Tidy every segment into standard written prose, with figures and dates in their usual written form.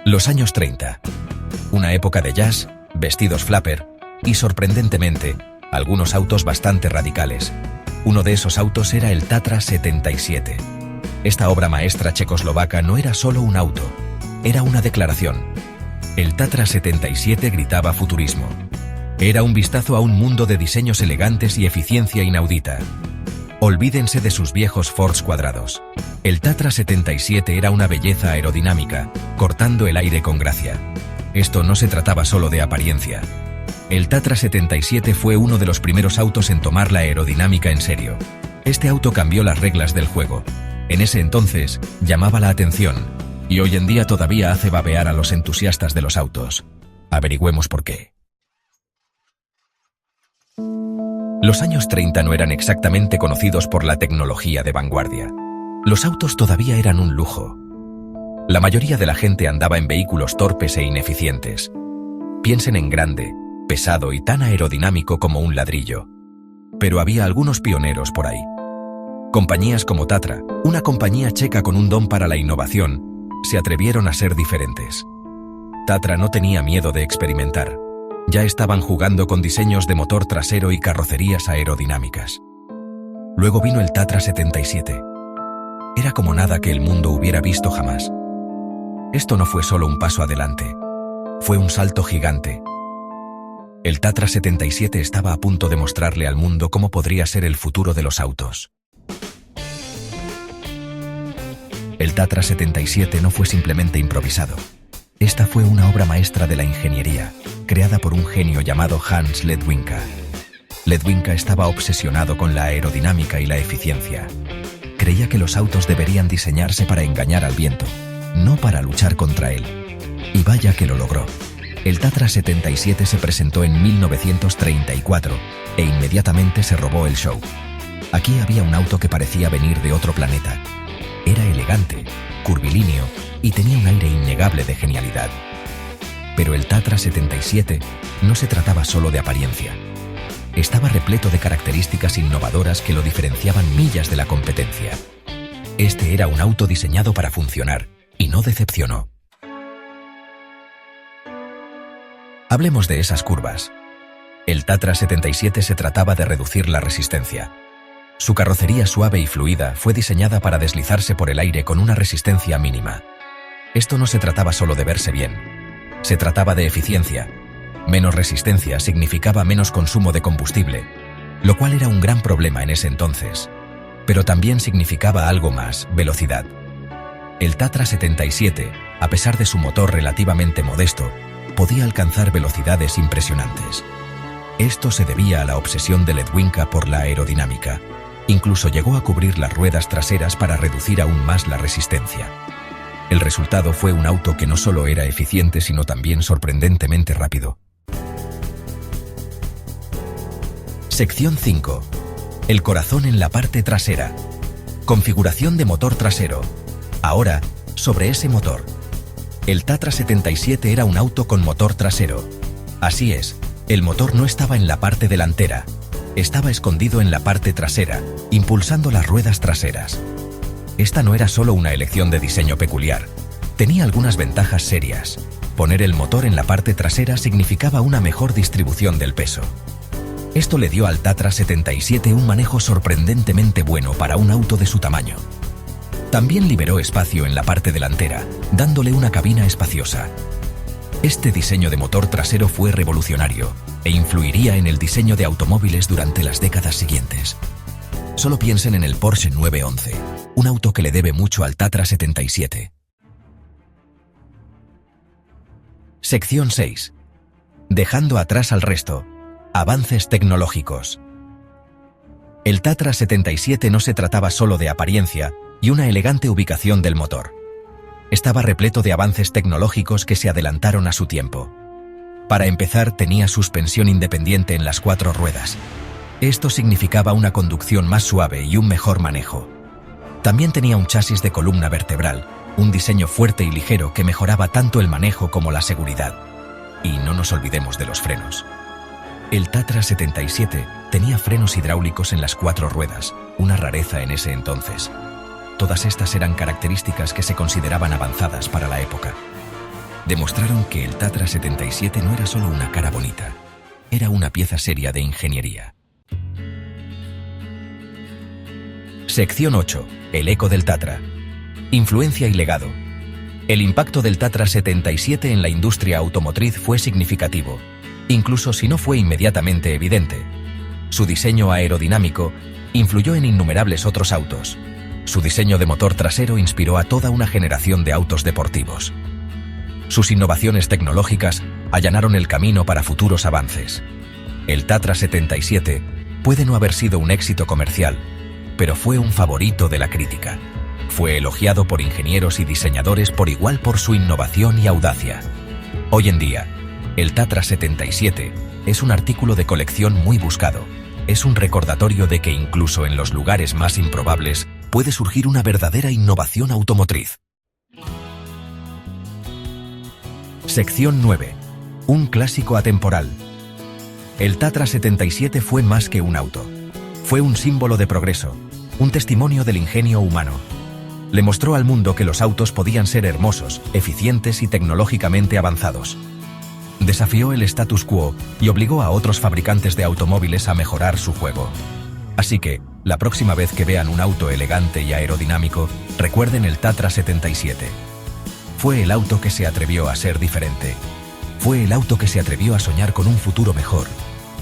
Los años 30. Una época de jazz, vestidos flapper y, sorprendentemente, algunos autos bastante radicales. Uno de esos autos era el Tatra 77. Esta obra maestra checoslovaca no era solo un auto, era una declaración. El Tatra 77 gritaba futurismo. Era un vistazo a un mundo de diseños elegantes y eficiencia inaudita. Olvídense de sus viejos Fords cuadrados. El Tatra 77 era una belleza aerodinámica, cortando el aire con gracia. Esto no se trataba solo de apariencia. El Tatra 77 fue uno de los primeros autos en tomar la aerodinámica en serio. Este auto cambió las reglas del juego. En ese entonces, llamaba la atención, y hoy en día todavía hace babear a los entusiastas de los autos. Averigüemos por qué. Los años 30 no eran exactamente conocidos por la tecnología de vanguardia. Los autos todavía eran un lujo. La mayoría de la gente andaba en vehículos torpes e ineficientes. Piensen en grande, pesado y tan aerodinámico como un ladrillo. Pero había algunos pioneros por ahí. Compañías como Tatra, una compañía checa con un don para la innovación, se atrevieron a ser diferentes. Tatra no tenía miedo de experimentar. Ya estaban jugando con diseños de motor trasero y carrocerías aerodinámicas. Luego vino el Tatra 77. Era como nada que el mundo hubiera visto jamás. Esto no fue solo un paso adelante, fue un salto gigante. El Tatra 77 estaba a punto de mostrarle al mundo cómo podría ser el futuro de los autos. El Tatra 77 no fue simplemente improvisado. Esta fue una obra maestra de la ingeniería, creada por un genio llamado Hans Ledwinka. Ledwinka estaba obsesionado con la aerodinámica y la eficiencia. Creía que los autos deberían diseñarse para engañar al viento, no para luchar contra él. Y vaya que lo logró. El Tatra 77 se presentó en 1934 e inmediatamente se robó el show. Aquí había un auto que parecía venir de otro planeta. Era elegante, curvilíneo y tenía un aire innegable de genialidad. Pero el Tatra 77 no se trataba solo de apariencia. Estaba repleto de características innovadoras que lo diferenciaban millas de la competencia. Este era un auto diseñado para funcionar y no decepcionó. Hablemos de esas curvas. El Tatra 77 se trataba de reducir la resistencia. Su carrocería suave y fluida fue diseñada para deslizarse por el aire con una resistencia mínima. Esto no se trataba solo de verse bien. Se trataba de eficiencia. Menos resistencia significaba menos consumo de combustible, lo cual era un gran problema en ese entonces. Pero también significaba algo más: velocidad. El Tatra 77, a pesar de su motor relativamente modesto, podía alcanzar velocidades impresionantes. Esto se debía a la obsesión de Ledwinka por la aerodinámica. Incluso llegó a cubrir las ruedas traseras para reducir aún más la resistencia. El resultado fue un auto que no solo era eficiente, sino también sorprendentemente rápido. Sección 5. El corazón en la parte trasera. Configuración de motor trasero. Ahora, sobre ese motor. El Tatra 77 era un auto con motor trasero. Así es, el motor no estaba en la parte delantera. Estaba escondido en la parte trasera, impulsando las ruedas traseras. Esta no era solo una elección de diseño peculiar. Tenía algunas ventajas serias. Poner el motor en la parte trasera significaba una mejor distribución del peso. Esto le dio al Tatra 77 un manejo sorprendentemente bueno para un auto de su tamaño. También liberó espacio en la parte delantera, dándole una cabina espaciosa. Este diseño de motor trasero fue revolucionario e influiría en el diseño de automóviles durante las décadas siguientes. Solo piensen en el Porsche 911, un auto que le debe mucho al Tatra 77. Sección 6. Dejando atrás al resto. Avances tecnológicos. El Tatra 77 no se trataba solo de apariencia y una elegante ubicación del motor. Estaba repleto de avances tecnológicos que se adelantaron a su tiempo. Para empezar, tenía suspensión independiente en las 4 ruedas. Esto significaba una conducción más suave y un mejor manejo. También tenía un chasis de columna vertebral, un diseño fuerte y ligero que mejoraba tanto el manejo como la seguridad. Y no nos olvidemos de los frenos. El Tatra 77 tenía frenos hidráulicos en las 4 ruedas, una rareza en ese entonces. Todas estas eran características que se consideraban avanzadas para la época. Demostraron que el Tatra 77 no era solo una cara bonita, era una pieza seria de ingeniería. Sección 8. El eco del Tatra. Influencia y legado. El impacto del Tatra 77 en la industria automotriz fue significativo, incluso si no fue inmediatamente evidente. Su diseño aerodinámico influyó en innumerables otros autos. Su diseño de motor trasero inspiró a toda una generación de autos deportivos. Sus innovaciones tecnológicas allanaron el camino para futuros avances. El Tatra 77 puede no haber sido un éxito comercial, pero fue un favorito de la crítica. Fue elogiado por ingenieros y diseñadores por igual por su innovación y audacia. Hoy en día, el Tatra 77 es un artículo de colección muy buscado. Es un recordatorio de que incluso en los lugares más improbables puede surgir una verdadera innovación automotriz. Sección 9. Un clásico atemporal. El Tatra 77 fue más que un auto. Fue un símbolo de progreso, un testimonio del ingenio humano. Le mostró al mundo que los autos podían ser hermosos, eficientes y tecnológicamente avanzados. Desafió el status quo y obligó a otros fabricantes de automóviles a mejorar su juego. Así que, la próxima vez que vean un auto elegante y aerodinámico, recuerden el Tatra 77. Fue el auto que se atrevió a ser diferente. Fue el auto que se atrevió a soñar con un futuro mejor.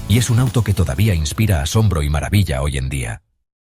Y es un auto que todavía inspira asombro y maravilla hoy en día.